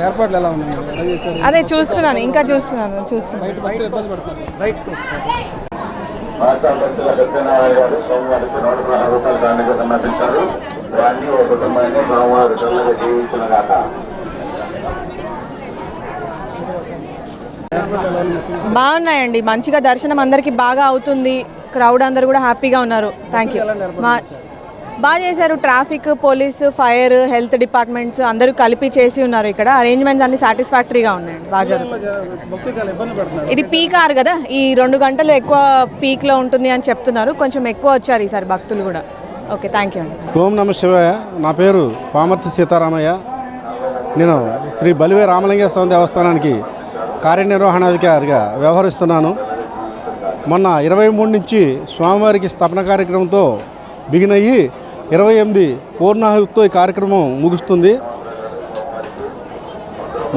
ఏర్పాట్లు ఎలా ఉన్నాయి? అదే చూస్తున్నాను, ఇంకా చూస్తున్నాను. బాగున్నాయండి, మంచిగా దర్శనం అందరికీ బాగా అవుతుంది. క్రౌడ్ అందరు కూడా హ్యాపీగా ఉన్నారు. Thank you. బాగా చేశారు. Traffic, police, fire, health departments అందరూ కలిపి చేసి ఉన్నారు. ఇక్కడ అరేంజ్మెంట్స్ అన్ని సాటిస్ఫాక్టరీగా ఉన్నాయండి, బాగా జరుగుతుంది. ఇది పీక్ అవర్ కదా, ఈ 2 గంటలు ఎక్కువ పీక్లో ఉంటుంది అని చెప్తున్నారు. కొంచెం ఎక్కువ వచ్చారు ఈసారి భక్తులు కూడా. ఓకే, థ్యాంక్ యూ అండి. ఓం నమ శివాయ. నా పేరు పామర్తి సీతారామయ్య. నేను శ్రీ బలివే రామలింగేశ్వర స్వామి దేవస్థానానికి కార్యనిర్వహణాధికారిగా వ్యవహరిస్తున్నాను. మొన్న 23 నుంచి స్వామివారికి స్థాపన కార్యక్రమంతో బిగిన్ అయ్యి 28 పూర్ణాహుతితో ఈ కార్యక్రమం ముగుస్తుంది.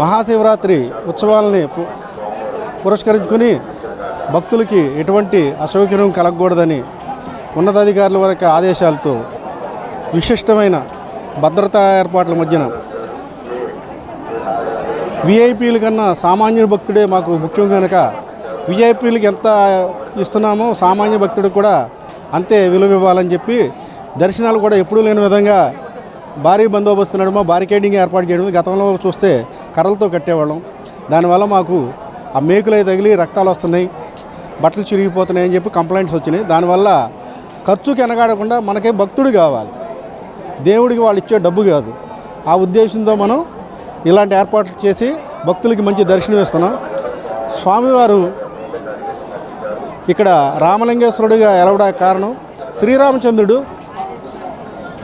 మహాశివరాత్రి ఉత్సవాలని పురస్కరించుకుని భక్తులకి ఎటువంటి అసౌకర్యం కలగకూడదని ఉన్నతాధికారుల వరకు ఆదేశాలతో విశిష్టమైన భద్రతా ఏర్పాట్ల మధ్యన విఐపీల కన్నా సామాన్య భక్తుడే మాకు ముఖ్యం కనుక విఐపీలకి ఎంత ఇస్తున్నామో సామాన్య భక్తుడికి కూడా అంతే విలువ ఇవ్వాలని చెప్పి దర్శనాలు కూడా ఎప్పుడూ లేని విధంగా భారీ బందోబస్తు నడుమ బారికేడింగ్ ఏర్పాటు చేయడం. గతంలో చూస్తే కర్రలతో కట్టేవాళ్ళం. దానివల్ల మాకు ఆ మేకులై తగిలి రక్తాలు వస్తున్నాయి, బట్టలు చిరిగిపోతున్నాయి అని చెప్పి కంప్లైంట్స్ వచ్చినాయి. దానివల్ల ఖర్చుకి వెనకాడకుండా మనకే భక్తుడు కావాలి, దేవుడికి వాళ్ళు ఇచ్చే డబ్బు కాదు. ఆ ఉద్దేశంతో మనం ఇలాంటి ఏర్పాట్లు చేసి భక్తులకి మంచి దర్శనం ఇస్తున్నాం. స్వామివారు ఇక్కడ రామలింగేశ్వరుడిగా ఎలవడానికి కారణం శ్రీరామచంద్రుడు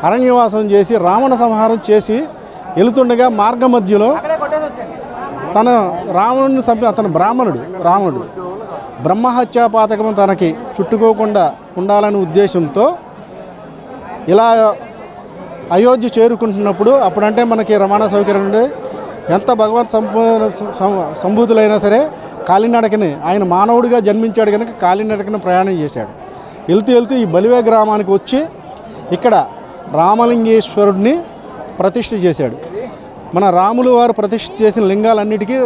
అరణ్యవాసం చేసి రావణ సంహారం చేసి వెళుతుండగా మార్గ మధ్యలో తన రావణుని అతను రాముడు బ్రహ్మహత్యా పాతకం తనకి చుట్టుకోకుండా ఉండాలనే ఉద్దేశంతో ఇలా అయోధ్య చేరుకుంటున్నప్పుడు అప్పుడంటే మనకి రవాణా సౌకర్యం ఉండే ఎంత భగవత్ సంభూతులైనా సరే కాలినడకని ఆయన మానవుడిగా జన్మించాడు కనుక కాలినడకని ప్రయాణం చేశాడు. వెళ్తూ ఈ బలివే గ్రామానికి వచ్చి ఇక్కడ రామలింగేశ్వరుడిని ప్రతిష్ఠ చేశాడు. మన రాములు వారు ప్రతిష్ఠ చేసిన లింగాలన్నిటికీ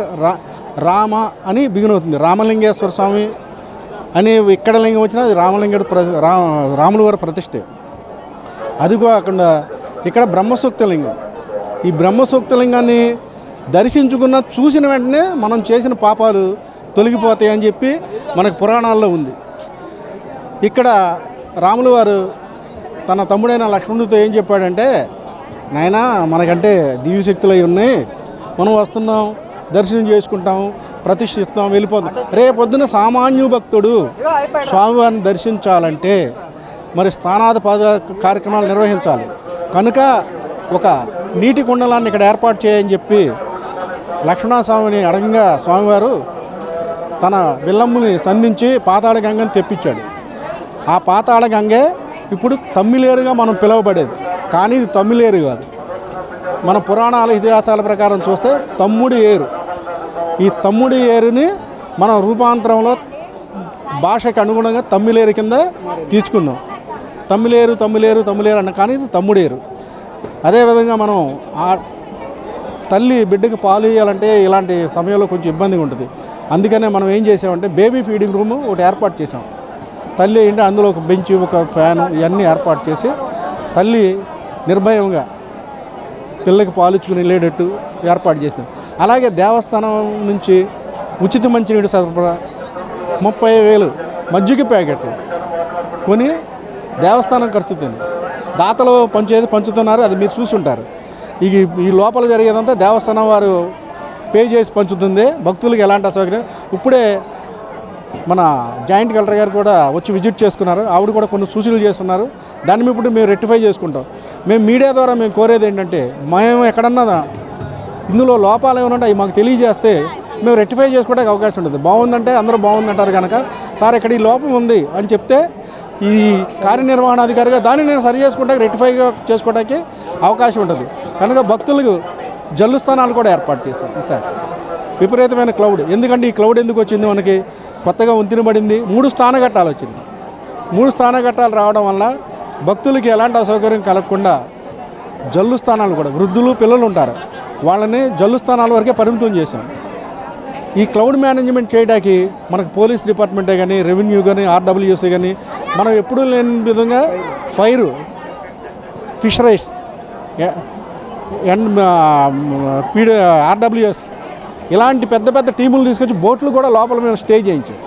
రామ అని బిగినవుతుంది. రామలింగేశ్వర స్వామి అని ఇక్కడ లింగం వచ్చినా అది రామలింగుడు రాములు వారి ప్రతిష్ఠే. అది కాకుండా ఇక్కడ బ్రహ్మసూక్త లింగం. ఈ బ్రహ్మసూక్త లింగాన్ని దర్శించుకున్న చూసిన వెంటనే మనం చేసిన పాపాలు తొలగిపోతాయి అని చెప్పి మనకు పురాణాల్లో ఉంది. ఇక్కడ రాములు వారు తన తమ్ముడైన లక్ష్మణుడితో ఏం చెప్పాడంటే, నాయనా మనకంటే దివ్యశక్తులు అవి ఉన్నాయి, మనం వస్తున్నాం, దర్శనం చేసుకుంటాం, ప్రతిష్ఠిస్తాం, వెళ్ళిపోతాం. రేపొద్దున సామాన్య భక్తుడు స్వామివారిని దర్శించాలంటే మరి స్థానాధిపాద కార్యక్రమాలు నిర్వహించాలి కనుక ఒక నీటి కుండలాన్ని ఇక్కడ ఏర్పాటు చేయని చెప్పి లక్ష్మణస్వామిని అడగంగా స్వామివారు తన విల్లమ్ముని సంధించి పాతాళ గంగని తెప్పించాడు. ఆ పాతాళ గంగే ఇప్పుడు తమ్మిలేరుగా మనం పిలువబడేది, కానీ ఇది తమ్మిలేరు కాదు. మన పురాణాల ఇతిహాసాల ప్రకారం చూస్తే తమ్ముడి ఏరు. ఈ తమ్ముడి ఏరుని మనం రూపాంతరంలో భాషకు అనుగుణంగా తమ్మిలేరు కింద తీసుకుందాం. తమ్మిలేరు అన్న, కానీ ఇది తమ్ముడేరు. అదేవిధంగా మనం ఆ తల్లి బిడ్డకి పాలు ఇవ్వాలంటే ఇలాంటి సమయంలో కొంచెం ఇబ్బందిగా ఉంటుంది. అందుకనే మనం ఏం చేసామంటే బేబీ ఫీడింగ్ రూము ఒకటి ఏర్పాటు చేసాం. తల్లి ఏంటి అందులో ఒక బెంచ్, ఒక ఫ్యాను ఇవన్నీ ఏర్పాటు చేసి తల్లి నిర్భయంగా పిల్లకి పాలిచ్చుకుని వెళ్ళేటట్టు ఏర్పాటు చేసాం. అలాగే దేవస్థానం నుంచి ఉచిత మంచినీటి సరఫరా 30,000 మజ్జిగ ప్యాకెట్లు కొని దేవస్థానం ఖర్చుతుంది. దాతలు పంచుతున్నారు, అది మీరు చూసుంటారు. ఈ లోపల జరిగేదంతా దేవస్థానం వారు పే చేసి పంచుతుంది. భక్తులకు ఎలాంటి అసౌకర్యం. ఇప్పుడే మన జాయింట్ కలెక్టర్ గారు కూడా వచ్చి విజిట్ చేసుకున్నారు. ఆవిడ కూడా కొన్ని సూచనలు చేస్తున్నారు. దాన్ని ఇప్పుడు మేము రెక్టిఫై చేసుకుంటాం. మేము మీడియా ద్వారా మేము కోరేది ఏంటంటే, మేము ఎక్కడన్నా ఇందులో లోపాలు ఏమైనా అవి మాకు తెలియజేస్తే మేము రెక్టిఫై చేసుకోవడానికి అవకాశం ఉంటుంది. బాగుందంటే అందరూ బాగుందంటారు కనుక, సార్ ఇక్కడ ఈ లోపం ఉంది అని చెప్తే ఈ కార్యనిర్వహణాధికారిగా దాన్ని నేను సరి చేసుకోవడానికి రెక్టిఫైగా చేసుకోవడానికి అవకాశం ఉంటుంది. కనుక భక్తులకు జల్లు స్థానాలు కూడా ఏర్పాటు చేశాం ఈసారి. విపరీతమైన క్లౌడ్. ఎందుకంటే ఈ క్లౌడ్ ఎందుకు వచ్చింది, మనకి కొత్తగా వంతినబడింది. 3 స్థానఘట్టాలు వచ్చింది. 3 స్థానఘట్టాలు రావడం వల్ల భక్తులకి ఎలాంటి అసౌకర్యం కలగకుండా జల్లు స్థానాలు కూడా వృద్ధులు పిల్లలు ఉంటారు, వాళ్ళని జల్లు స్థానాల వరకే పరిమితం చేశాం. ఈ క్లౌడ్ మేనేజ్మెంట్ చేయడానికి మనకు పోలీస్ డిపార్ట్మెంటే కానీ, రెవెన్యూ కానీ, ఆర్డబ్ల్యూఎస్ఏ కానీ మనం ఎప్పుడూ లేని విధంగా ఫైర్, ఫిషరీస్ అండ్ ఆర్డబ్ల్యూఎస్ ఇలాంటి పెద్ద పెద్ద టీములు తీసుకొచ్చి బోట్లు కూడా లోపల మేము స్టే చేయించాం.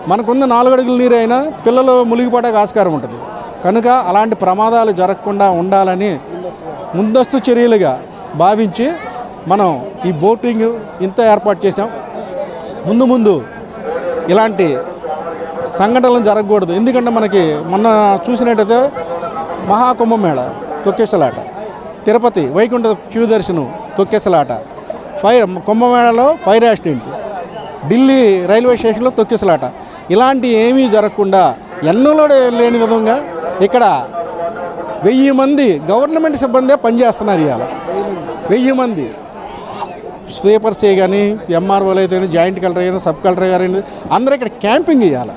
మనకున్న 4 అడుగుల నీరు అయినా పిల్లలు మునిగిపోవడానికి ఆస్కారం ఉంటుంది. కనుక అలాంటి ప్రమాదాలు జరగకుండా ఉండాలని ముందస్తు చర్యలుగా భావించి మనం ఈ బోటింగ్ ఇంత ఏర్పాటు చేసాం. ముందు ఇలాంటి సంఘటనలు జరగకూడదు. ఎందుకంటే మనకి మొన్న చూసినట్టయితే మహాకుంభమేళ తొక్కేసలాట, తిరుపతి వైకుంఠ క్యూ దర్శనం తొక్కేసలాట, కుంభమేళలో ఫైర్ యాక్సిడెంట్, ఢిల్లీ రైల్వే స్టేషన్లో తొక్కేసలాట, ఇలాంటి ఏమీ జరగకుండా ఎన్నోలో లేని విధంగా ఇక్కడ 1000 మంది గవర్నమెంట్ సిబ్బందే పనిచేస్తున్నారు. ఇవాళ 1000 మంది స్వీపర్సే కానీ, ఎంఆర్ఓలు అయితే కానీ, జాయింట్ కలెక్టర్ కానీ, సబ్ కలెక్టర్ కానీ అందరూ ఇక్కడ క్యాంపింగ్ చేయాలి.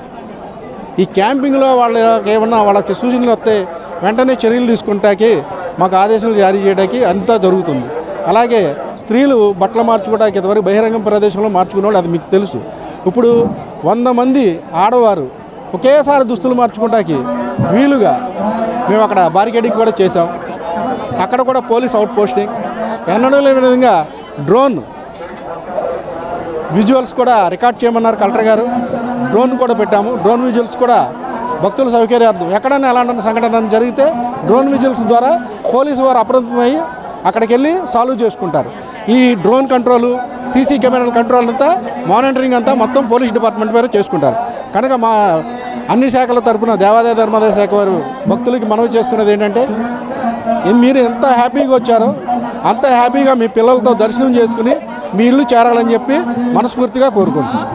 ఈ క్యాంపింగ్లో వాళ్ళకి ఏమన్నా వాళ్ళకి సూచనలు వస్తే వెంటనే చర్యలు తీసుకుంటాకి మాకు ఆదేశాలు జారీ చేయడానికి అంతా జరుగుతుంది. అలాగే స్త్రీలు బట్టలు మార్చుకోవడానికి ఇంతవరకు బహిరంగ ప్రదేశంలో మార్చుకునేవాళ్ళు, అది మీకు తెలుసు. ఇప్పుడు 100 మంది ఆడవారు ఒకేసారి దుస్తులు మార్చుకోవడానికి వీలుగా మేము అక్కడ బారికేడింగ్ కూడా చేసాం. అక్కడ కూడా పోలీస్ అవుట్ పోస్టింగ్, ఎన్నడూ లేని విధంగా డ్రోన్ విజువల్స్ కూడా రికార్డ్ చేయమన్నారు కలెక్టర్ గారు. డ్రోన్ కూడా పెట్టాము. డ్రోన్ విజువల్స్ కూడా భక్తుల సౌకర్యార్థం ఎక్కడైనా ఎలాంటి సంఘటన జరిగితే డ్రోన్ విజువల్స్ ద్వారా పోలీసు వారు అప్రమత్తమై అక్కడికి వెళ్ళి సాల్వ్ చేసుకుంటారు. ఈ డ్రోన్ కంట్రోలు, సీసీ కెమెరాల కంట్రోల్ అంతా, మానిటరింగ్ అంతా మొత్తం పోలీస్ డిపార్ట్మెంట్ వారు చేసుకుంటారు. కనుక మా అన్ని శాఖల తరఫున దేవాదాయ ధర్మాదాయ శాఖ వారు భక్తులకి మనవి చేసుకునేది ఏంటంటే, మీరు ఎంత హ్యాపీగా వచ్చారో అంత హ్యాపీగా మీ పిల్లలతో దర్శనం చేసుకుని మీ ఇల్లు చేరాలని చెప్పి మనస్ఫూర్తిగా కోరుకుంటున్నాను.